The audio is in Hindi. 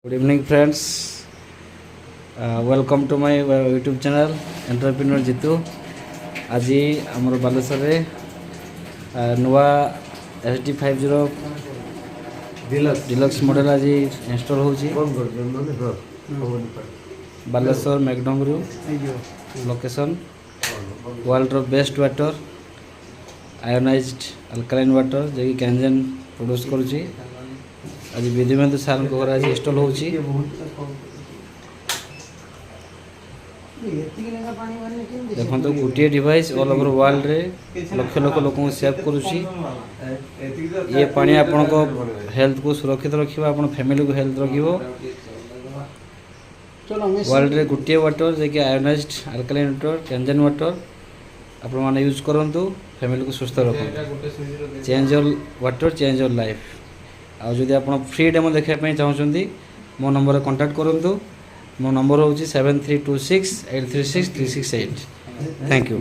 Good evening, friends. Welcome to my YouTube channel, Entrepreneur Jitu. आज आमर बालेश्वर नुआ SD50 डिलक्स मॉडल आज इंस्टॉल हो बालेश्वर मैकडंगरू location world RO best water ionized alkaline water जो कैंजन प्रोड्यूस करुच्ची आज विधिमेंद्र सार घर आज इंस्टॉल हो देखो तो गोटे डिवाइस ऑल ओवर वर्ल्ड रे लक्ष लक्ष लोक सेव करुच्ची ये पानी आपण को हेल्थ को सुरक्षित रखिबा आपण फैमिली को हेल्थ रखिबो वर्ल्ड रे गोटे वाटर जे कि ionized alkaline water Kangen water आपण माने यूज करंतु फैमिली को सुस्थ रखो change your water change your life आ जदि आप फ्री डेमो देखा चाहते मो नंबर कांटेक्ट करूँ मो नंबर हूँ 7326 836 368 थैंक यू।